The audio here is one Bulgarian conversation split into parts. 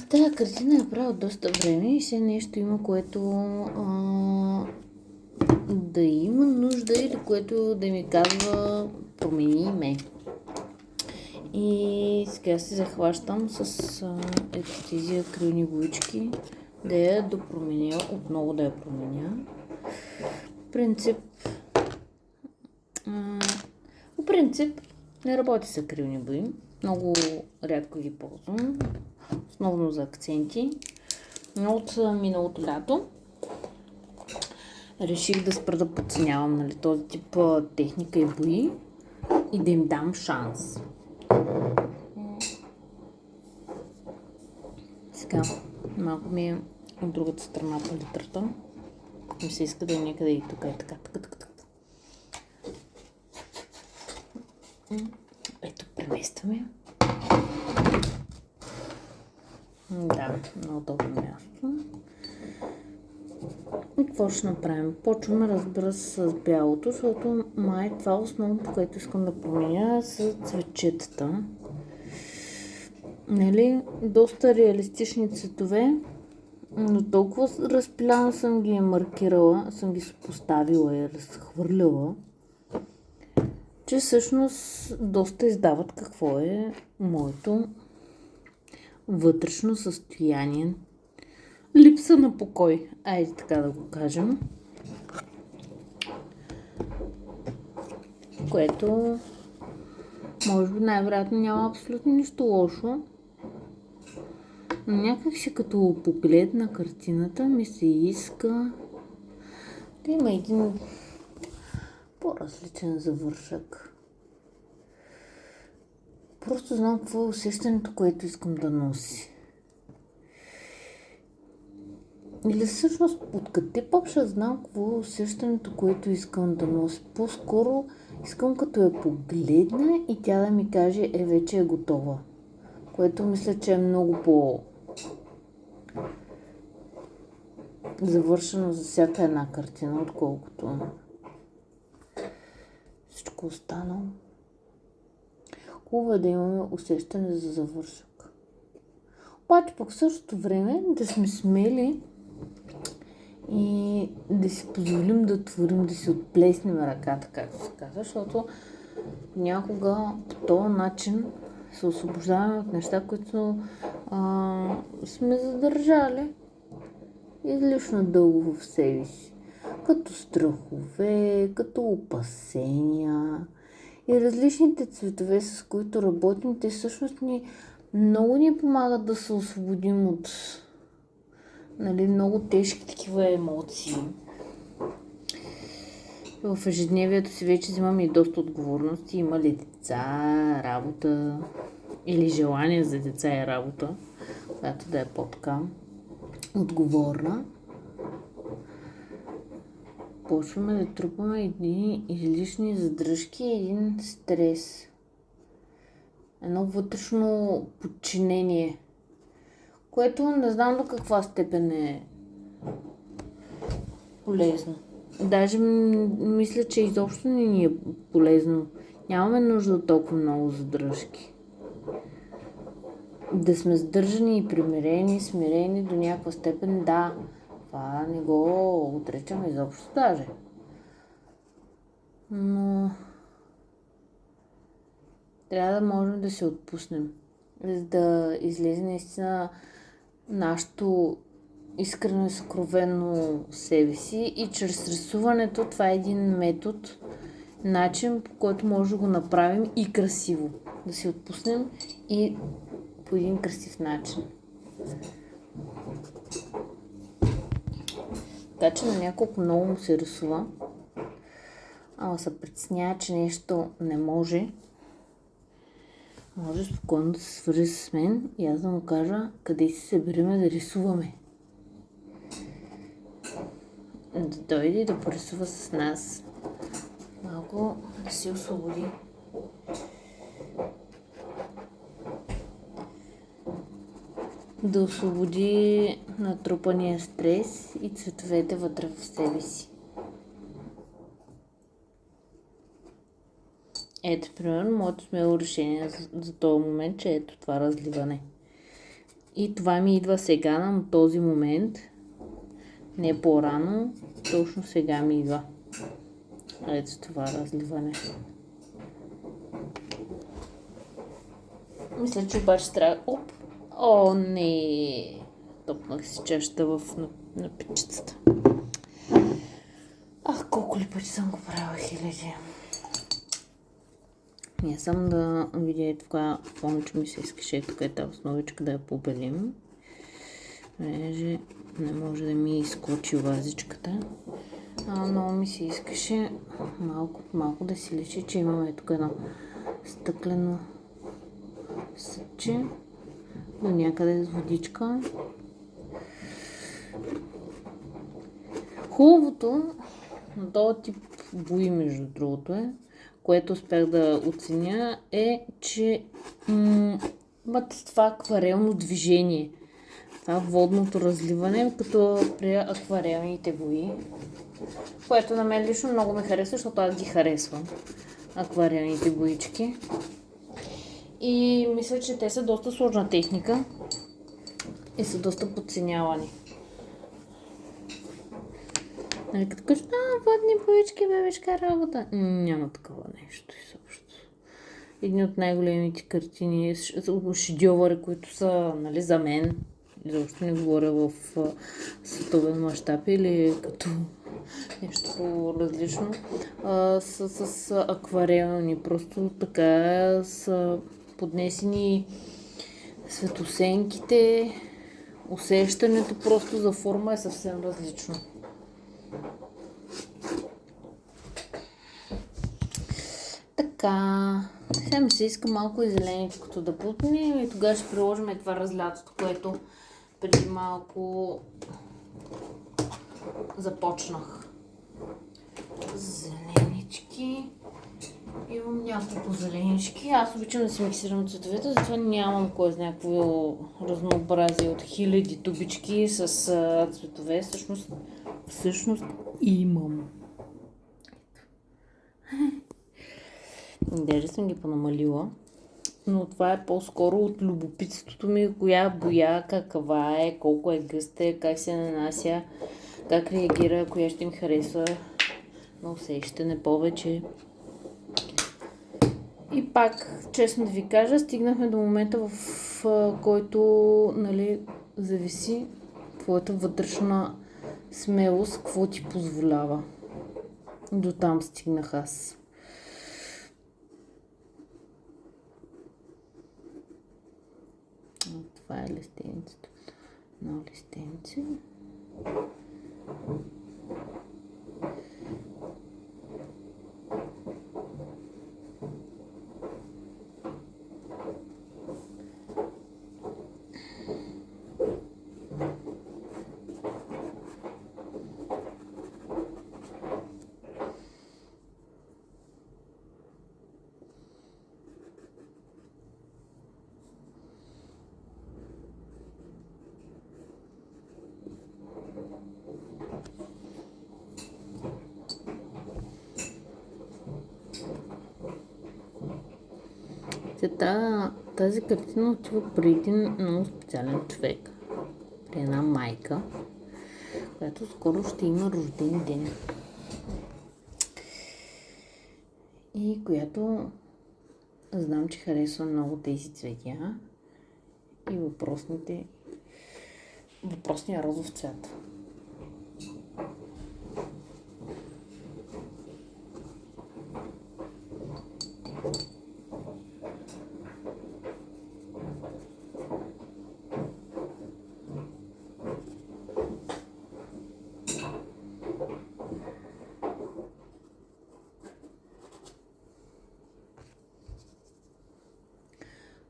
Тая картина е правила доста време и все нещо има, което да има нужда или което да ми казва промени ме. И сега се захващам с ето тези акрилни боички да я допроменя, отново да я променя. По принцип не работи с акрилни бои. Много рядко ги ползвам. Основно за акценти. Но от миналото лято реших да спра да подценявам, нали, този тип техника и бои и да им дам шанс. Сега малко ми е от другата страна палитрата. Ми се иска да е някъде и тук е така. Ето, преместваме. Да, много добро място. И какво ще направим? Почваме, разбира се, с бялото, защото май това основното, което искам да променя, са цветчетата. Нали, доста реалистични цветове, но толкова разпиляно съм ги маркирала, съм ги поставила и разхвърляла, че всъщност доста издават какво е моето вътрешно състояние. Липса на покой, айде така да го кажем. Което може би най-вероятно няма абсолютно нищо лошо. Но някак си като погледна картината ми се иска да има един по-различен завършък. Просто знам какво е усещането, което искам да носи. Или всъщност откъде пък ще знам какво е усещането, което искам да носи. По-скоро искам като я погледна и тя да ми каже, вече е готова. Което мисля, че е много завършено за всяка една картина, отколкото всичко останало. Хубаво е да имаме усещане за завършък. Обаче пък в същото време да сме смели и да си позволим да творим, да си отплеснем ръката, както се казва, защото някога по този начин се освобождаваме от неща, които сме задържали излишно дълго в себе си. Като страхове, като опасения и различните цветове, с които работим, те всъщност много ни помагат да се освободим от много тежки такива емоции. В ежедневието си вече взимаме и доста отговорности. Има ли деца, работа или желание за деца и работа, която да е по-така отговорна. Почваме да трупаме едни излишни задръжки и един стрес. Едно вътрешно подчинение, което не знам до каква степен е полезно. Даже мисля, че изобщо не ни е полезно. Нямаме нужда от толкова много задръжки. Да сме сдържани и примирени, смирени до някаква степен, да. Това не го отричам изобщо даже. Но трябва да можем да се отпуснем, за да излезе наистина нашето искрено и съкровено себе си, и чрез рисуването това е един метод, начин, по който може да го направим и красиво. Да се отпуснем и по един красив начин. Така че на няколко много му се рисува, ама се притеснява, че нещо не може спокойно да се свържи с мен и аз да му кажа къде си събериме да рисуваме. Да дойде и да порисува с нас. Малко да се освободи. Да освободи натрупания стрес и цветовете вътре в себе си. Ето, примерно, моето смело решение за този момент, че ето това разливане. И това ми идва сега на този момент. Не по-рано, точно сега ми идва. Ето това разливане. Мисля, че обаче трябва... Оп! О, не! Топнах си чашата на печицата. Ах, колко ли пъти съм го правила, хиляди. Не съм да видя и това, помня, че ми се искаше тук е тази основичка да я побелим. Понеже не може да ми изкочи вазичката. Много ми се искаше малко да си личи, че имаме тук едно стъклено съдче до някъде с водичка. Хубавото на този тип бои, между другото което успях да оценя, е, че имат това акварелно движение. Това водното разливане, като при акварелните бои. Което на мен лично много ме харесва, защото аз ги харесвам. Акварелните боички. И мисля, че те са доста сложна техника и са доста подценявани. Нали, като кажа, водни боички, бебешка работа. Няма такова нещо изобщо. Едни от най-големите картини, шедьовъри, които са, нали, за мен, изобщо не говоря в световен мащаб или като нещо различно, с акварелни. Просто така са поднесени светосенките, усещането просто за форма е съвсем различно. Така, сега ми се иска малко и зеленичкото да путнем и тогава ще приложим това разлятото, което преди малко започнах. Зеленички. Имам няколко зеленички. Аз обичам да си миксирам цветовете, затова нямам кой знае някакво разнообразие от хиляди тубички с цветове. Всъщност имам. Даже съм ги понамалила. Но това е по-скоро от любопитството ми, коя боя, каква е, колко е гъста, как се нанася, как реагира, коя ще ми харесва на усещане повече. И пак, честно да ви кажа, стигнахме до момента, в който, нали, зависи твоята вътрешна смелост, какво ти позволява. До там стигнах аз. Това е листенцето. Едно листенце. Тази картина отива при един много специален човек, при една майка, която скоро ще има рожден ден. И която знам, че харесва много тези цветя и въпросния розов цвят.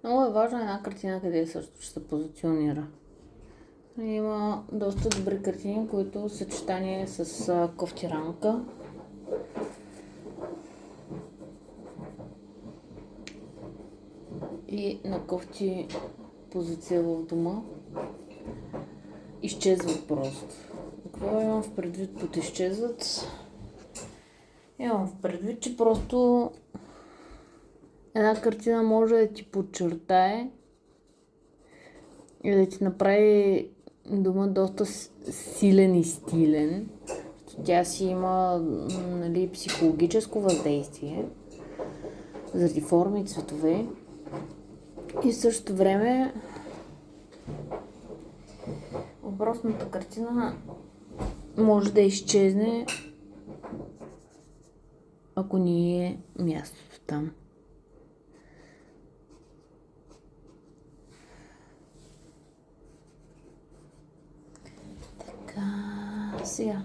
Много е важно една картина къде също ще се позиционира. Има доста добри картини, които съчетание с кофти рамка. И на кофти позиция в дома. Изчезват просто. Какво имам в предвид под изчезват? Имам в предвид, че просто една картина може да ти подчертае и да ти направи дома доста силен и стилен. Тя си има, нали, психологическо въздействие заради форми и цветове. И в същото време въпросната картина може да изчезне, ако ни е мястото там. Така, сега.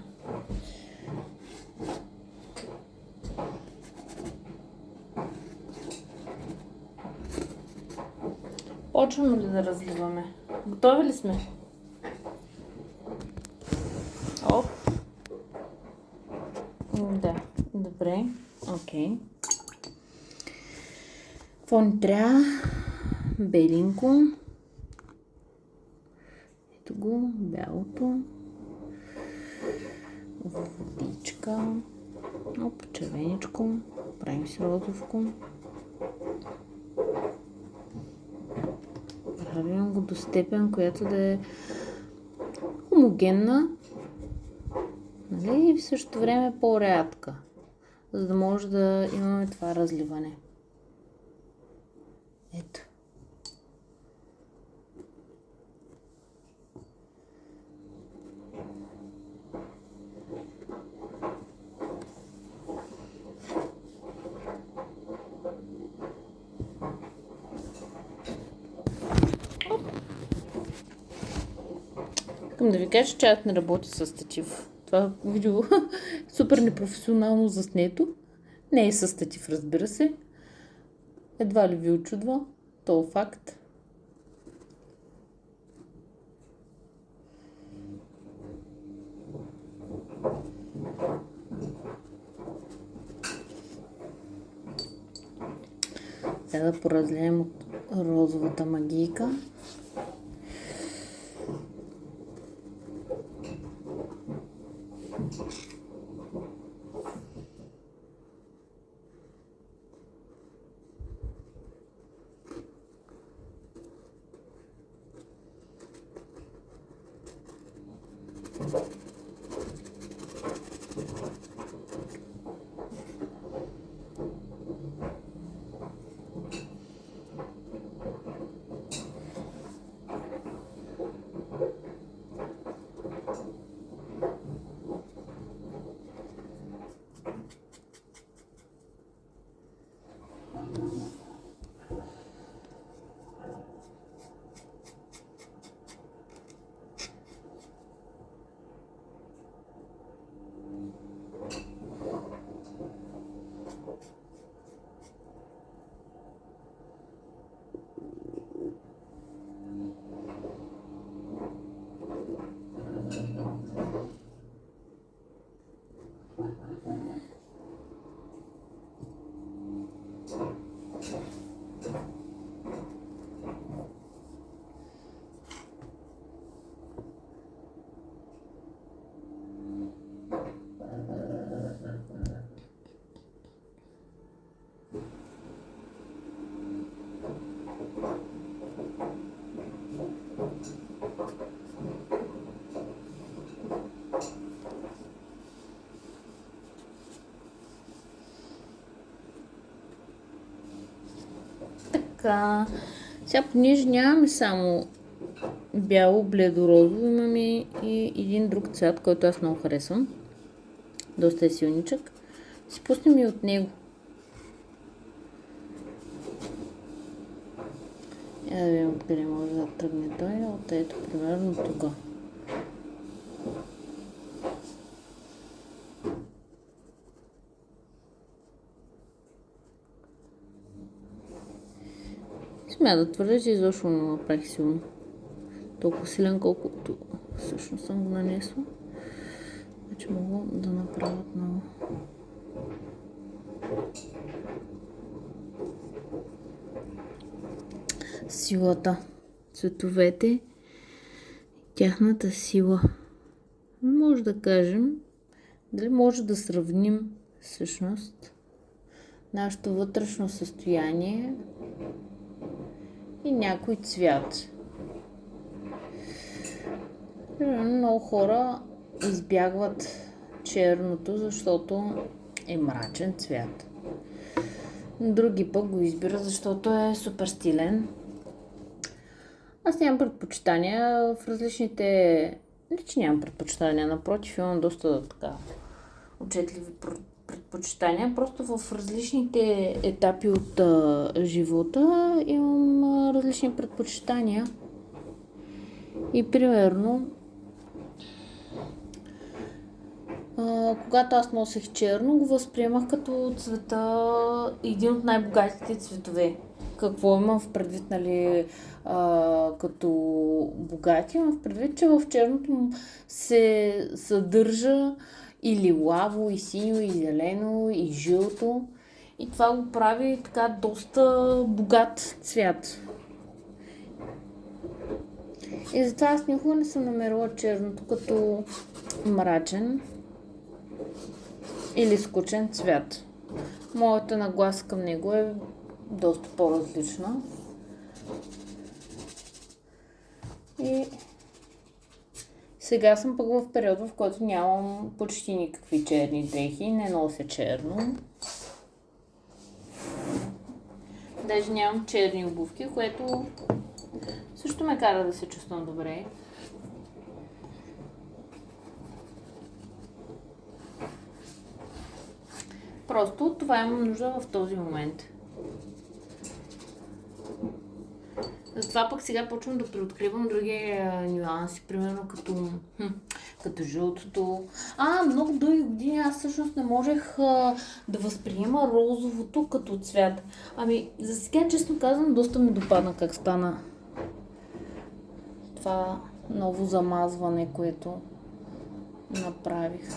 Почваме ли да разливаме? Готови ли сме? Оп. Да, добре. Окей. Какво ни трябва? Белинко. Ето го, бялото. Водичка. Оп, червеничко. Правим си розовко. Правим го до степен, която да е хомогенна, нали? И в същото време по-рядка, за да може да имаме това разливане. Ето. Искам да ви кажа, че аз не работя с статив. Това видео е супер непрофесионално заснето. Не е с статив, разбира се. Едва ли ви очудва. То е факт. Сега да поразлеем от розовата магийка. Така, сега понеже нямаме само бяло, бледо-розово, имаме и един друг цвят, който аз много харесвам. Доста е силничък. Си пуснем и от него. Я да видим откъде може да тръгне той. От ето, примерно тук. Смея да твърдя, че изобщо не направих силно. Толкова силен, колкото всъщност съм го нанесла. Вече мога да направя отново. Силата. Цветовете. Тяхната сила. Може да кажем, дали може да сравним всъщност нашето вътрешно състояние и някой цвят. Много хора избягват черното, защото е мрачен цвят. Други пък го избират, защото е супер стилен. Аз нямам предпочитания в различните... Не, че нямам предпочитания, напротив, имам доста така отчетливи предпочитания. Просто в различните етапи от живота имам различни предпочитания. И примерно, когато аз носех черно, го възприемах като цвета, един от най-богатите цветове. Какво имам в предвид, нали, като богати? Имам в предвид, че в черното се съдържа и лилаво, и синьо, и зелено, и жълто. И това го прави така доста богат цвят. И затова аз никога не съм намерила черното като мрачен или скучен цвят. Моята нагласа към него е доста по-различна. И сега съм пък в период, в който нямам почти никакви черни дрехи, не нося черно. Даже нямам черни обувки, което също ме кара да се чувствам добре. Просто това имам нужда в този момент. Затова пък сега почвам да преоткривам други нюанси, примерно като жълтото. Много дълги години аз всъщност не можех да възприема розовото като цвят. За сега, честно казвам, доста ми допадна как стана това ново замазване, което направих.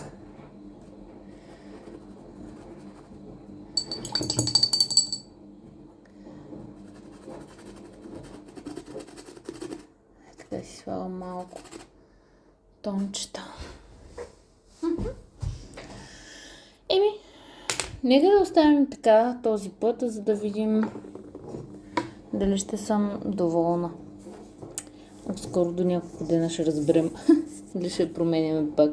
Така си слагам малко тончета. Нека да оставим така този път, за да видим дали ще съм доволна. Скоро до няколко дена ще разберем дали ще променяме пак.